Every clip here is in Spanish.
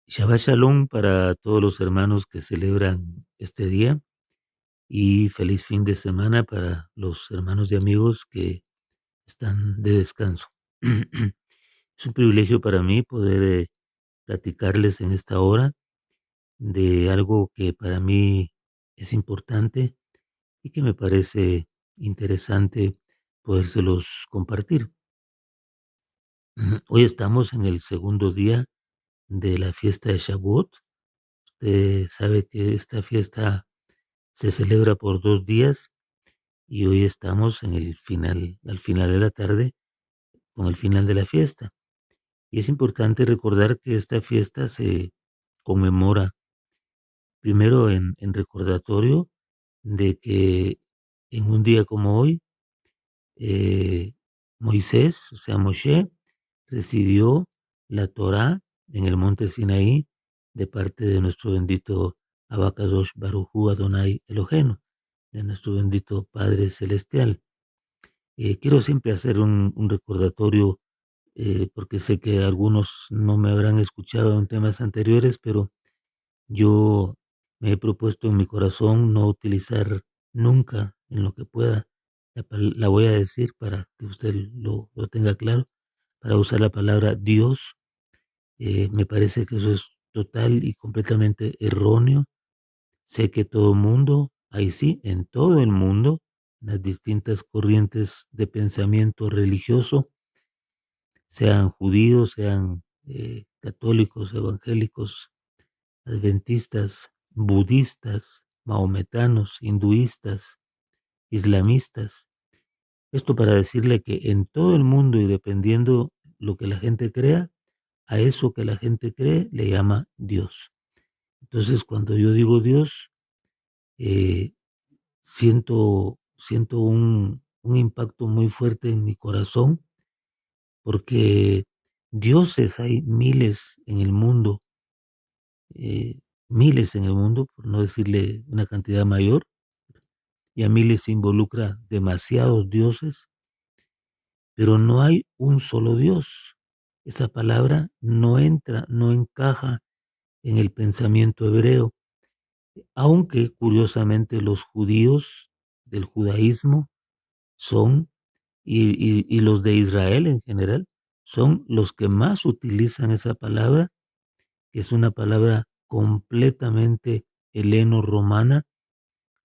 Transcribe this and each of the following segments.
Shabbat Shalom para todos los hermanos que celebran este día y feliz fin de semana para los hermanos y amigos que están de descanso. Es un privilegio para mí poder platicarles en esta hora de algo que para mí es importante y que me parece interesante podérselos compartir. Hoy estamos en el segundo día de la fiesta de Shavuot. Usted sabe que esta fiesta se celebra por 2 días y hoy estamos en el final, al final de la tarde, con el final de la fiesta. Y es importante recordar que esta fiesta se conmemora primero en recordatorio de que en un día como hoy, eh, Moisés, o sea, Moshe, recibió la Torá en el monte Sinaí de parte de nuestro bendito Abacadosh Barujú Adonai Elohenu, de nuestro bendito Padre Celestial. Quiero siempre hacer un recordatorio, porque sé que algunos no me habrán escuchado en temas anteriores, pero yo me he propuesto en mi corazón no utilizar nunca en lo que pueda, la voy a decir para que usted lo tenga claro, para usar la palabra Dios. Me parece que eso es total y completamente erróneo. Sé que todo mundo, ahí sí, en todo el mundo, las distintas corrientes de pensamiento religioso, sean judíos, sean católicos, evangélicos, adventistas, budistas, mahometanos, hinduistas, islamistas. Esto para decirle que en todo el mundo y dependiendo lo que la gente crea, a eso que la gente cree le llama Dios. Entonces, cuando yo digo Dios, eh, siento un impacto muy fuerte en mi corazón, porque dioses hay miles en el mundo, eh, miles en el mundo, por no decirle una cantidad mayor, y a miles se involucra demasiados dioses, pero no hay un solo Dios. Esa palabra no entra, no encaja en el pensamiento hebreo, aunque curiosamente los judíos del judaísmo son, y los de Israel en general, son los que más utilizan esa palabra, que es una palabra completamente heleno-romana,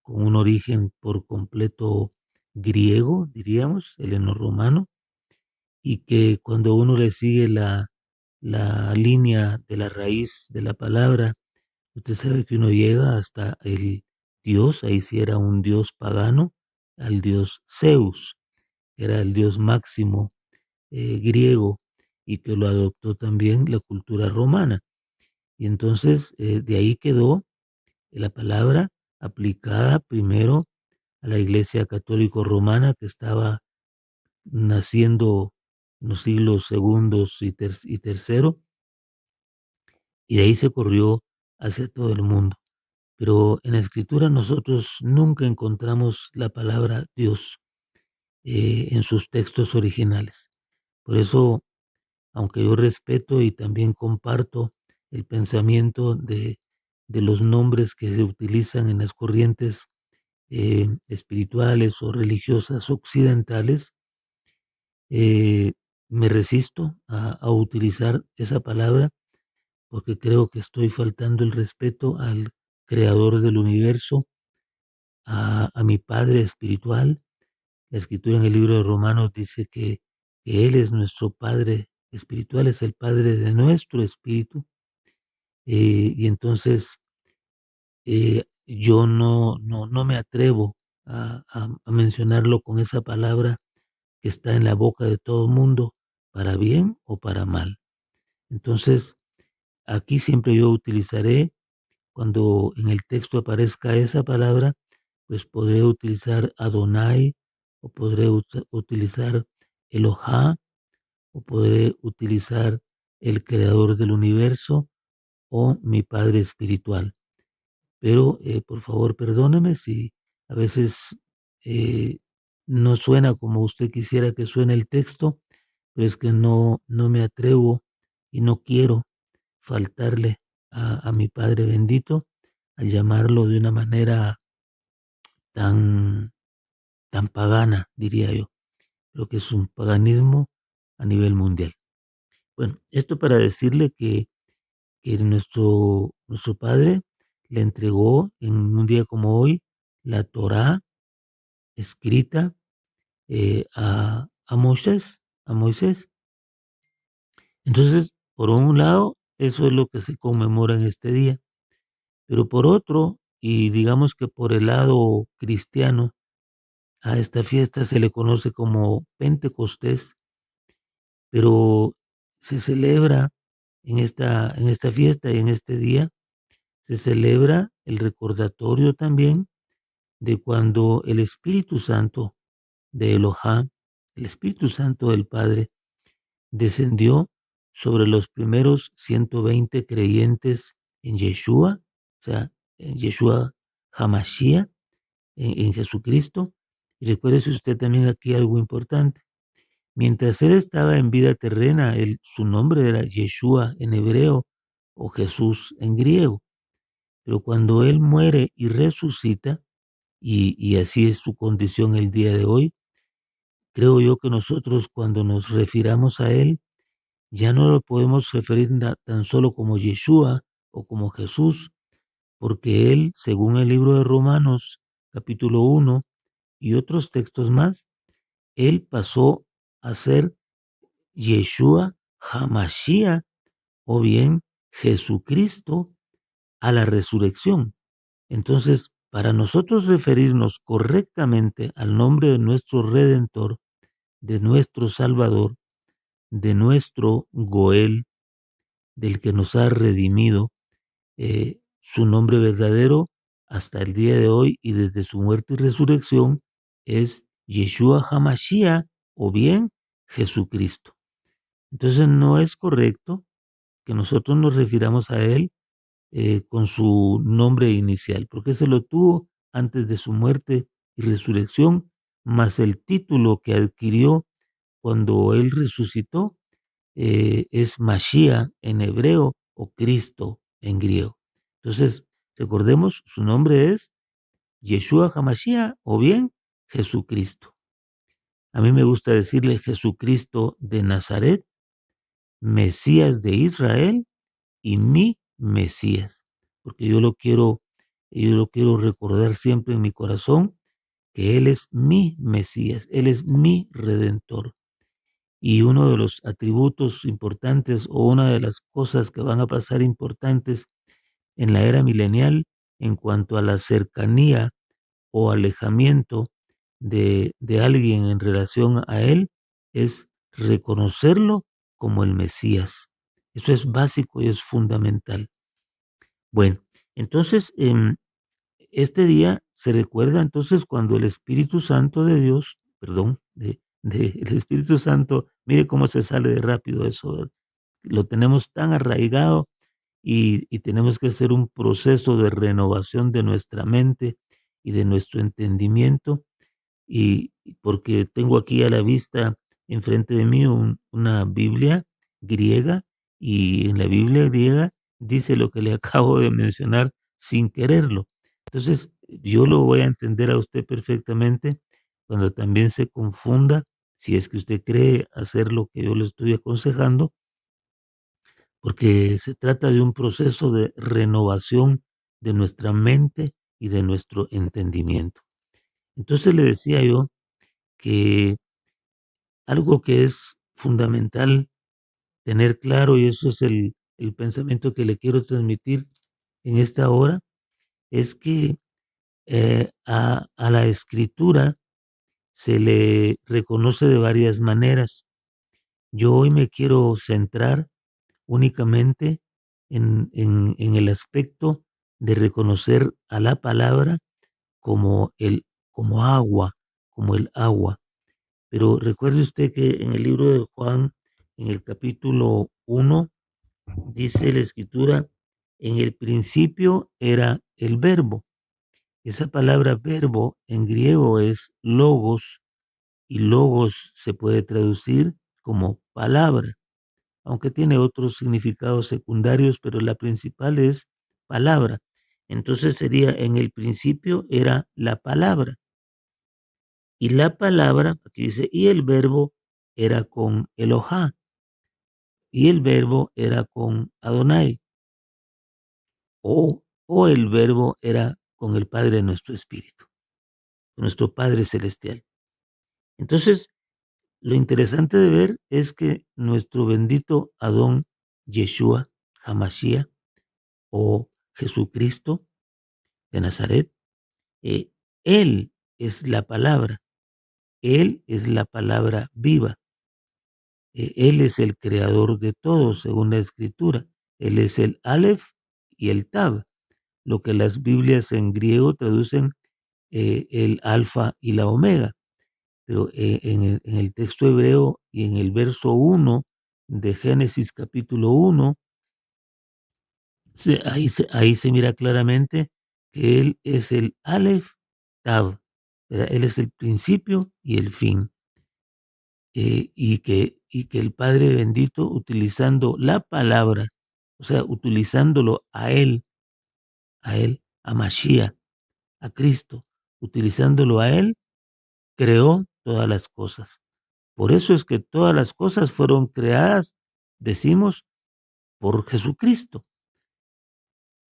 con un origen por completo griego, diríamos, heleno-romano, y que cuando uno le sigue la línea de la raíz de la palabra, usted sabe que uno llega hasta el dios, ahí sí era un dios pagano, al dios Zeus, que era el dios máximo griego y que lo adoptó también la cultura romana. Y entonces de ahí quedó la palabra aplicada primero a la Iglesia Católico Romana que estaba naciendo en los siglos segundos y tercero, y de ahí se corrió hacia todo el mundo. Pero en la Escritura nosotros nunca encontramos la palabra Dios en sus textos originales. Por eso, aunque yo respeto y también comparto el pensamiento de los nombres que se utilizan en las corrientes espirituales o religiosas occidentales, eh, me resisto a utilizar esa palabra porque creo que estoy faltando el respeto al creador del universo, a mi Padre espiritual. La escritura en el libro de Romanos dice que Él es nuestro Padre espiritual, es el Padre de nuestro espíritu. Y entonces yo no me atrevo a mencionarlo con esa palabra que está en la boca de todo mundo, para bien o para mal. Entonces, aquí siempre yo utilizaré, cuando en el texto aparezca esa palabra, pues podré utilizar Adonai, o podré utilizar Elohá, o podré utilizar el creador del universo, o mi Padre espiritual. Pero por favor, perdóneme si a veces eh, no suena como usted quisiera que suene el texto, pero es que no me atrevo y no quiero faltarle a mi Padre bendito al llamarlo de una manera tan, tan pagana, diría yo. Creo que es un paganismo a nivel mundial. Bueno, esto para decirle que nuestro Padre le entregó en un día como hoy la Torá escrita a Moisés, a Moisés. Entonces, por un lado, eso es lo que se conmemora en este día, pero por otro, y digamos que por el lado cristiano, a esta fiesta se le conoce como Pentecostés, pero se celebra en esta fiesta y en este día, se celebra el recordatorio también de cuando el Espíritu Santo de Elohá, el Espíritu Santo del Padre, descendió sobre los primeros 120 creyentes en Yeshua, o sea, en Yeshua Hamashiach, en Jesucristo. Y recuérdese usted también aquí algo importante. Mientras él estaba en vida terrena, su nombre era Yeshua en hebreo o Jesús en griego. Pero cuando él muere y resucita, y así es su condición el día de hoy, creo yo que nosotros cuando nos refiramos a él, ya no lo podemos referir tan solo como Yeshua o como Jesús, porque él, según el libro de Romanos, capítulo 1 y otros textos más, él pasó a ser Yeshua Hamashiach o bien Jesucristo a la resurrección. Entonces, para nosotros referirnos correctamente al nombre de nuestro Redentor, de nuestro Salvador, de nuestro Goel, del que nos ha redimido, su nombre verdadero hasta el día de hoy y desde su muerte y resurrección es Yeshua Hamashiach o bien Jesucristo. Entonces no es correcto que nosotros nos refiramos a él con su nombre inicial, porque se lo tuvo antes de su muerte y resurrección, más el título que adquirió cuando él resucitó es Mashiach en hebreo o Cristo en griego. Entonces, recordemos, su nombre es Yeshua HaMashiach o bien Jesucristo. A mí me gusta decirle Jesucristo de Nazaret, Mesías de Israel y mi Mesías, porque yo lo quiero recordar siempre en mi corazón que Él es mi Mesías, Él es mi Redentor. Y uno de los atributos importantes o una de las cosas que van a pasar importantes en la era milenial en cuanto a la cercanía o alejamiento de alguien en relación a él es reconocerlo como el Mesías. Eso es básico y es fundamental. Bueno, entonces este día se recuerda entonces cuando el Espíritu Santo de Dios, perdón, el Espíritu Santo, mire cómo se sale de rápido eso, ¿verdad? Lo tenemos tan arraigado y tenemos que hacer un proceso de renovación de nuestra mente y de nuestro entendimiento y porque tengo aquí a la vista enfrente de mí una Biblia griega y en la Biblia griega dice lo que le acabo de mencionar sin quererlo. Entonces, yo lo voy a entender a usted perfectamente cuando también se confunda, si es que usted cree hacer lo que yo le estoy aconsejando, porque se trata de un proceso de renovación de nuestra mente y de nuestro entendimiento. Entonces le decía yo que algo que es fundamental tener claro, y eso es el pensamiento que le quiero transmitir en esta hora, es que a la escritura se le reconoce de varias maneras. Yo hoy me quiero centrar únicamente en el aspecto de reconocer a la palabra como como agua, como el agua. Pero recuerde usted que en el libro de Juan, en el capítulo 1, dice la escritura, en el principio era el verbo. Esa palabra verbo en griego es logos y logos se puede traducir como palabra. aunque tiene otros significados secundarios, pero la principal es palabra. Entonces sería en el principio era la palabra. Y la palabra, aquí dice, y el verbo era con Elohá, y el verbo era con Adonai, o el verbo era con el Padre de nuestro espíritu, con nuestro Padre celestial. Entonces, lo interesante de ver es que nuestro bendito Adón Yeshua Hamashiach o Jesucristo de Nazaret, eh, Él es la palabra, Él es la palabra viva, Él es el creador de todo, según la Escritura. Él es el Aleph y el Tab, lo que las Biblias en griego traducen el Alfa y la Omega. Pero en el texto hebreo y en el verso 1 de Génesis capítulo 1, ahí se mira claramente que Él es el Aleph Tab, ¿verdad? Él es el principio y el fin. Y que el Padre bendito, utilizando la palabra, o sea, utilizándolo a Mashiach, a Cristo, utilizándolo a Él, creó todas las cosas. Por eso es que todas las cosas fueron creadas, decimos, por Jesucristo,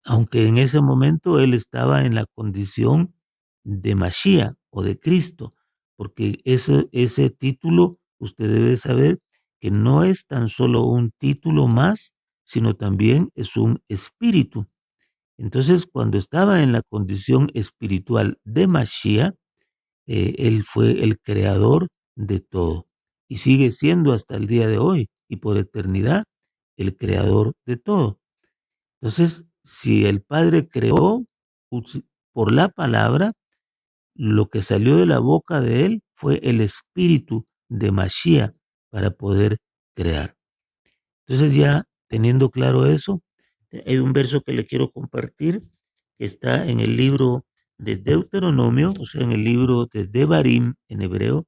aunque en ese momento él estaba en la condición de Mashiach o de Cristo, porque ese título usted debe saber que no es tan solo un título más, sino también es un espíritu. Entonces, cuando estaba en la condición espiritual de Mashiach, él fue el creador de todo y sigue siendo hasta el día de hoy y por eternidad el creador de todo. Entonces, si el Padre creó por la palabra, lo que salió de la boca de él fue el espíritu de Mashiach para poder crear. Entonces, ya teniendo claro eso, hay un verso que le quiero compartir que está en el libro de Deuteronomio, o sea, en el libro de Devarim en hebreo,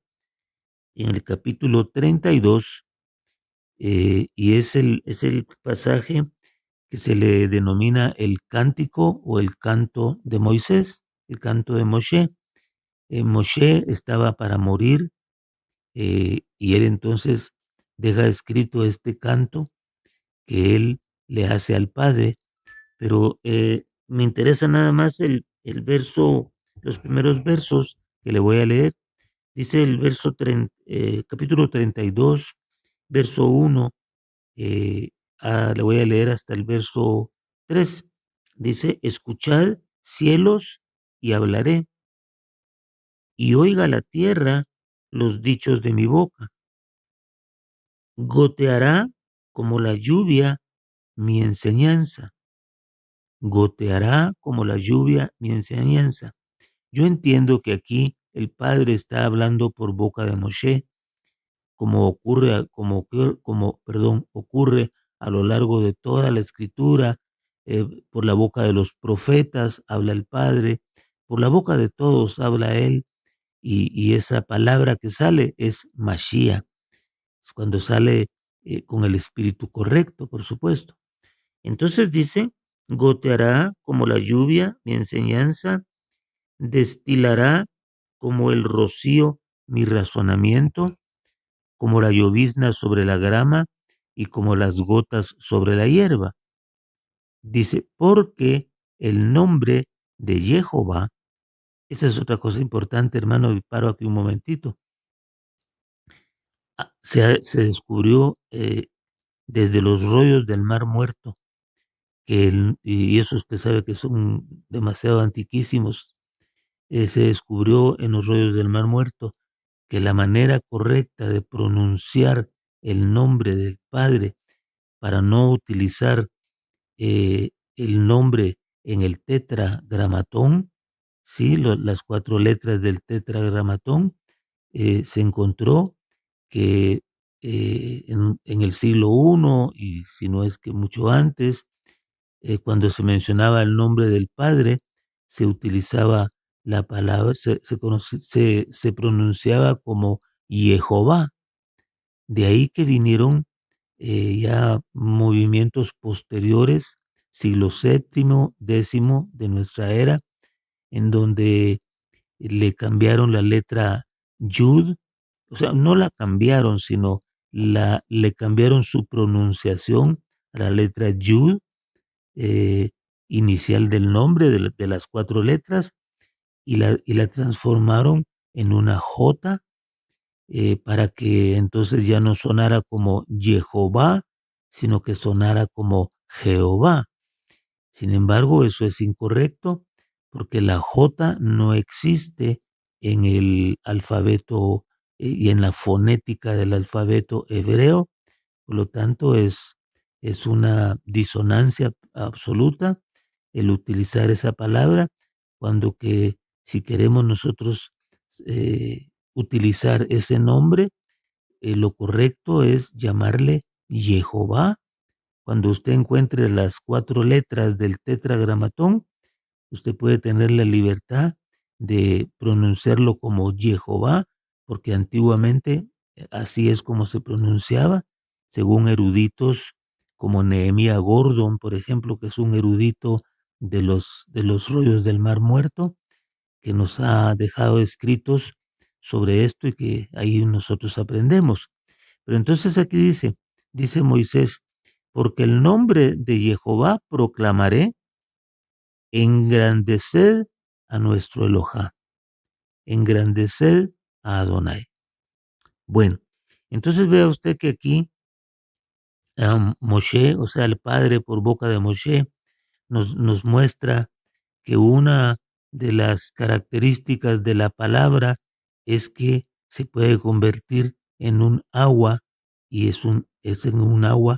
en el capítulo 32, y es el pasaje que se le denomina el cántico o el canto de Moisés, el canto de Moshe. Moshe estaba para morir, y él entonces deja escrito este canto que él le hace al Padre, pero me interesa nada más el verso, los primeros versos que le voy a leer. Dice el verso capítulo 32, verso 1, le voy a leer hasta el verso 3. Dice, escuchad cielos y hablaré, y oiga la tierra los dichos de mi boca. Goteará como la lluvia mi enseñanza, goteará como la lluvia mi enseñanza. Yo entiendo que aquí el Padre está hablando por boca de Moshe, ocurre a lo largo de toda la escritura, por la boca de los profetas habla el Padre, por la boca de todos habla Él, y esa palabra que sale es Mashiach, es cuando sale con el espíritu correcto, por supuesto. Entonces dice, goteará como la lluvia mi enseñanza, destilará como el rocío mi razonamiento, como la llovizna sobre la grama y como las gotas sobre la hierba. Dice, porque el nombre de Jehová, esa es otra cosa importante, hermano, y paro aquí un momentito. Se descubrió desde los rollos del Mar Muerto, y eso usted sabe que son demasiado antiquísimos, se descubrió en los rollos del Mar Muerto que la manera correcta de pronunciar el nombre del Padre para no utilizar el nombre en el tetragramatón, ¿sí? Las 4 letras del tetragramatón, se encontró que en el siglo I, y si no es que mucho antes, cuando se mencionaba el nombre del Padre, se utilizaba la palabra, se pronunciaba como Jehová. De ahí que vinieron ya movimientos posteriores, siglo séptimo, décimo de nuestra era, en donde le cambiaron la letra Yud, o sea, no la cambiaron, sino le cambiaron su pronunciación a la letra Yud, eh, inicial del nombre de las 4 letras, y la transformaron en una J, para que entonces ya no sonara como Jehová, sino que sonara como Jehová. Sin embargo, eso es incorrecto porque la J no existe en el alfabeto y en la fonética del alfabeto hebreo. Por lo tanto, es una disonancia absoluta el utilizar esa palabra, cuando que si queremos nosotros utilizar ese nombre, lo correcto es llamarle Jehová. Cuando usted encuentre las 4 letras del tetragramatón, usted puede tener la libertad de pronunciarlo como Jehová, porque antiguamente así es como se pronunciaba, según eruditos como Nehemia Gordon, por ejemplo, que es un erudito de los rollos del Mar Muerto, que nos ha dejado escritos sobre esto y que ahí nosotros aprendemos. Pero entonces aquí dice Moisés, porque el nombre de Jehová proclamaré, engrandeced a nuestro Elohá, engrandeced a Adonai. Bueno, entonces vea usted que aquí Moshe, o sea, el Padre por boca de Moshe, nos muestra que una de las características de la palabra es que se puede convertir en un agua, y es en un agua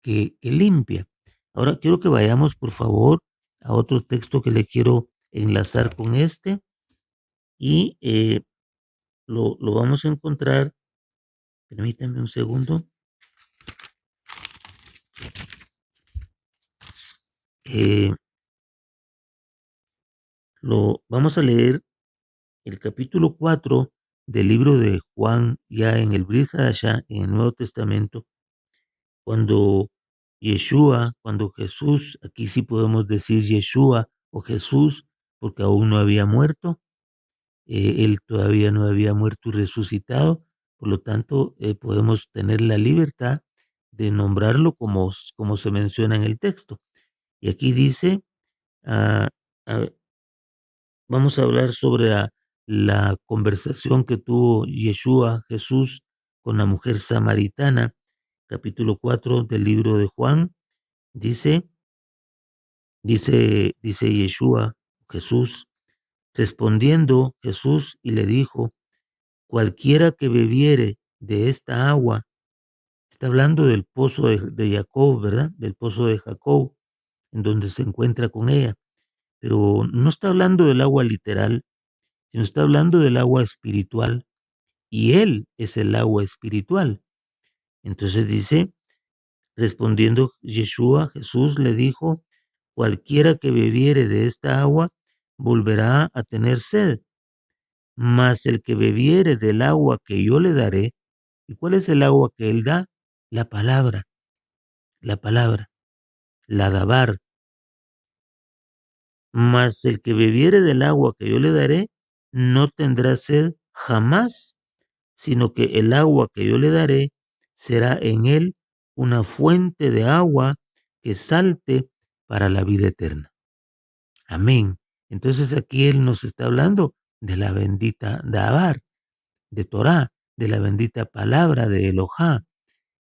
que limpia. Ahora quiero que vayamos, por favor, a otro texto que le quiero enlazar con este, y lo vamos a encontrar. Permítame un segundo. Eh, lo vamos a leer el capítulo 4 del libro de Juan, ya en el Brit Hadashah, en el Nuevo Testamento, cuando cuando Jesús, aquí sí podemos decir Yeshua o Jesús, porque aún no había muerto, él todavía no había muerto y resucitado, por lo tanto podemos tener la libertad de nombrarlo como se menciona en el texto. Y aquí dice, ah, ah, vamos a hablar sobre la conversación que tuvo Yeshua, Jesús, con la mujer samaritana, capítulo 4 del libro de Juan. Dice Yeshua, Jesús, respondiendo Jesús y le dijo, cualquiera que bebiere de esta agua, está hablando del pozo de Jacob, ¿verdad? Del pozo de Jacob, en donde se encuentra con ella, pero no está hablando del agua literal, sino está hablando del agua espiritual, y Él es el agua espiritual. Entonces dice, respondiendo Yeshua, Jesús le dijo, cualquiera que bebiere de esta agua volverá a tener sed, mas el que bebiere del agua que yo le daré. ¿Y cuál es el agua que Él da? La palabra, la palabra, la dabar. Mas el que bebiere del agua que yo le daré, no tendrá sed jamás, sino que el agua que yo le daré será en él una fuente de agua que salte para la vida eterna. Amén. Entonces aquí Él nos está hablando de la bendita Dabar, de Torah, de la bendita palabra de Elohá.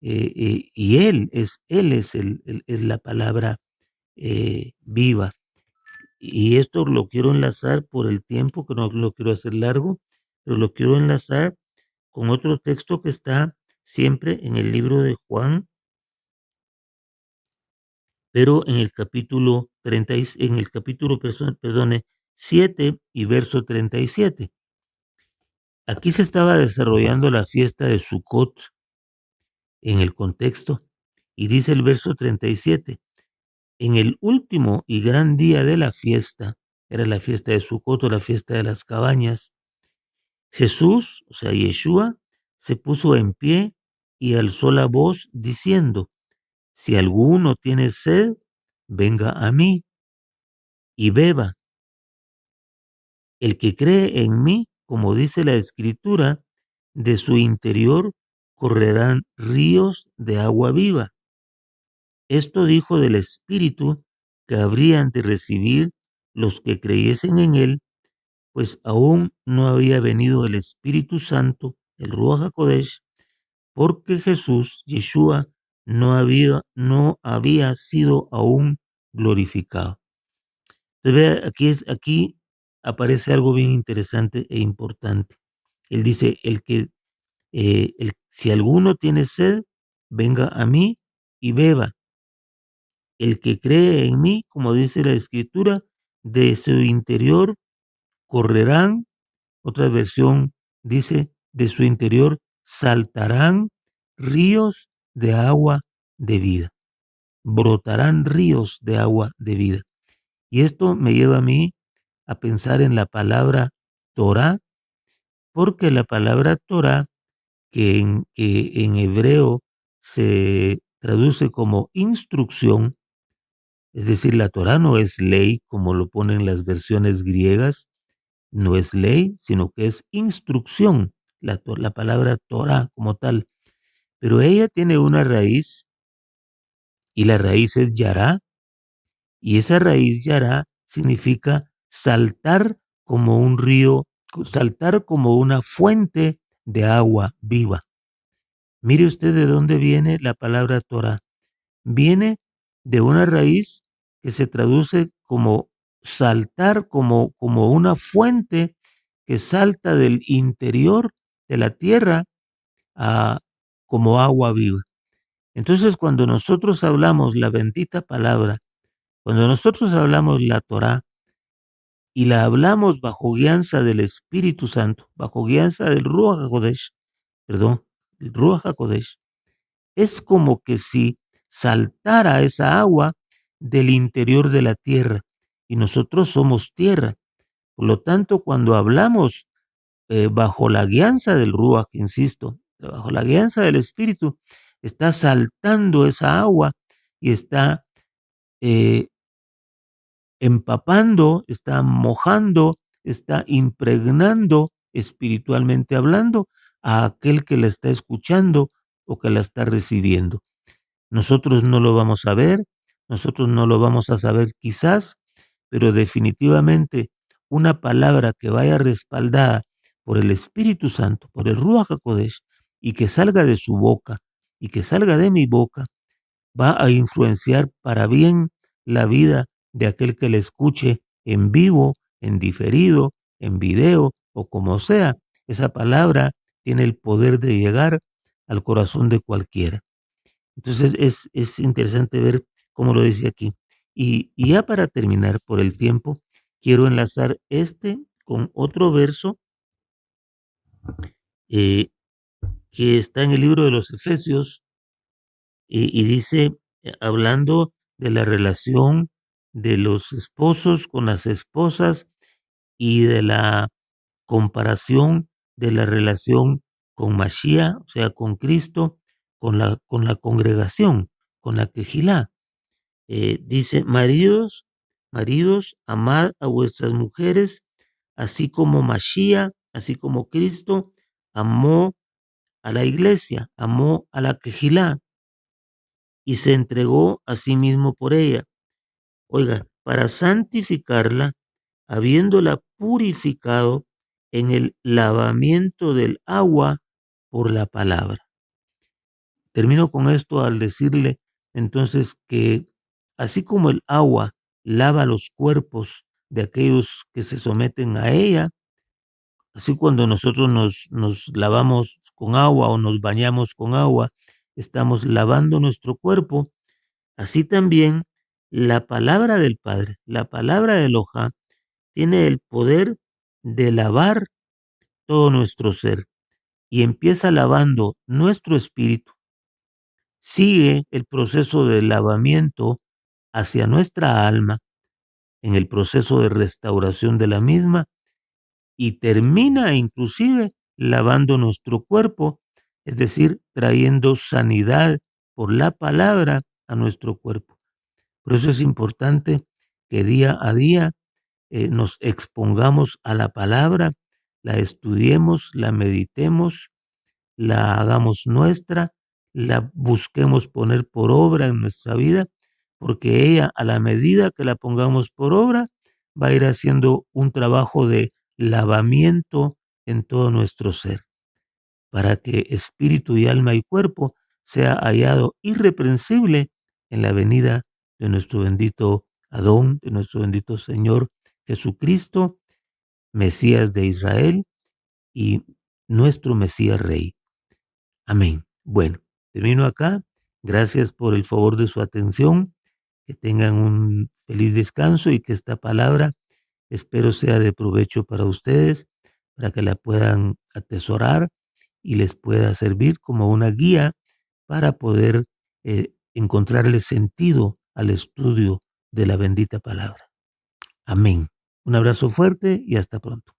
Y Él es la palabra viva. Y esto lo quiero enlazar por el tiempo, que no lo quiero hacer largo, pero lo quiero enlazar con otro texto que está siempre en el libro de Juan, pero en el capítulo 30, en el capítulo, perdone, 7 y verso 37. Aquí se estaba desarrollando la fiesta de Sukkot en el contexto, y dice el verso 37, en el último y gran día de la fiesta, era la fiesta de Sukkot o la fiesta de las cabañas, Jesús, o sea, Yeshua, se puso en pie y alzó la voz diciendo: si alguno tiene sed, venga a mí y beba. El que cree en mí, como dice la Escritura, de su interior correrán ríos de agua viva. Esto dijo del Espíritu que habrían de recibir los que creyesen en él, pues aún no había venido el Espíritu Santo, el Ruach HaKodesh, porque Jesús, Yeshua, no había sido aún glorificado. Entonces, vea, aquí aparece algo bien interesante e importante. Él dice, si alguno tiene sed, venga a mí y beba. El que cree en mí, como dice la Escritura, de su interior correrán, otra versión dice, de su interior saltarán ríos de agua de vida, brotarán ríos de agua de vida. Y esto me lleva a mí a pensar en la palabra Torah, porque la palabra Torah, que en hebreo se traduce como instrucción, es decir, la Torah no es ley, como lo ponen las versiones griegas, no es ley, sino que es instrucción, la palabra Torah como tal. Pero ella tiene una raíz, y la raíz es yará, y esa raíz yará significa saltar como un río, saltar como una fuente de agua viva. Mire usted de dónde viene la palabra Torah. Viene de una raíz que se traduce como saltar, como una fuente que salta del interior de la tierra a, como agua viva. Entonces, cuando nosotros hablamos la bendita palabra, cuando nosotros hablamos la Torá y la hablamos bajo guianza del Espíritu Santo, bajo guianza del Ruach HaKodesh, perdón, el Ruach HaKodesh, es como que si saltara esa agua del interior de la tierra, y nosotros somos tierra. Por lo tanto, cuando hablamos bajo la guianza del Ruach, insisto, bajo la guianza del Espíritu, está saltando esa agua y está eh, empapando, está mojando, está impregnando espiritualmente hablando a aquel que la está escuchando o que la está recibiendo. Nosotros no lo vamos a ver, nosotros no lo vamos a saber quizás, pero definitivamente una palabra que vaya respaldada por el Espíritu Santo, por el Ruach HaKodesh, y que salga de su boca y que salga de mi boca, va a influenciar para bien la vida de aquel que le escuche en vivo, en diferido, en video o como sea. Esa palabra tiene el poder de llegar al corazón de cualquiera. Entonces es interesante ver cómo lo dice aquí. Y ya para terminar por el tiempo, quiero enlazar este con otro verso eh, que está en el libro de los Efesios y dice, hablando de la relación de los esposos con las esposas y de la comparación de la relación con Mashiach, o sea, con Cristo, con la congregación, con la quejilá. Dice, maridos, amad a vuestras mujeres, así como Mashiach, así como Cristo amó a la iglesia, amó a la quejilá y se entregó a sí mismo por ella. Oiga, para santificarla, habiéndola purificado en el lavamiento del agua por la palabra. Termino con esto al decirle entonces que así como el agua lava los cuerpos de aquellos que se someten a ella, así cuando nosotros nos lavamos con agua o nos bañamos con agua, estamos lavando nuestro cuerpo, así también la palabra del Padre, la palabra de Elohá, tiene el poder de lavar todo nuestro ser y empieza lavando nuestro espíritu. Sigue el proceso de lavamiento hacia nuestra alma en el proceso de restauración de la misma y termina inclusive lavando nuestro cuerpo es decir, trayendo sanidad por la palabra a nuestro cuerpo. Por eso es importante que día a día nos expongamos a la palabra, la estudiemos, la meditemos, la hagamos nuestra, la busquemos poner por obra en nuestra vida, porque ella, a la medida que la pongamos por obra, va a ir haciendo un trabajo de lavamiento en todo nuestro ser, para que espíritu y alma y cuerpo sea hallado irreprensible en la venida de nuestro bendito Adón, de nuestro bendito Señor Jesucristo, Mesías de Israel y nuestro Mesías Rey. Amén. Bueno, termino acá. Gracias por el favor de su atención. Que tengan un feliz descanso y que esta palabra espero sea de provecho para ustedes, para que la puedan atesorar y les pueda servir como una guía para poder encontrarle sentido al estudio de la bendita palabra. Amén. Un abrazo fuerte y hasta pronto.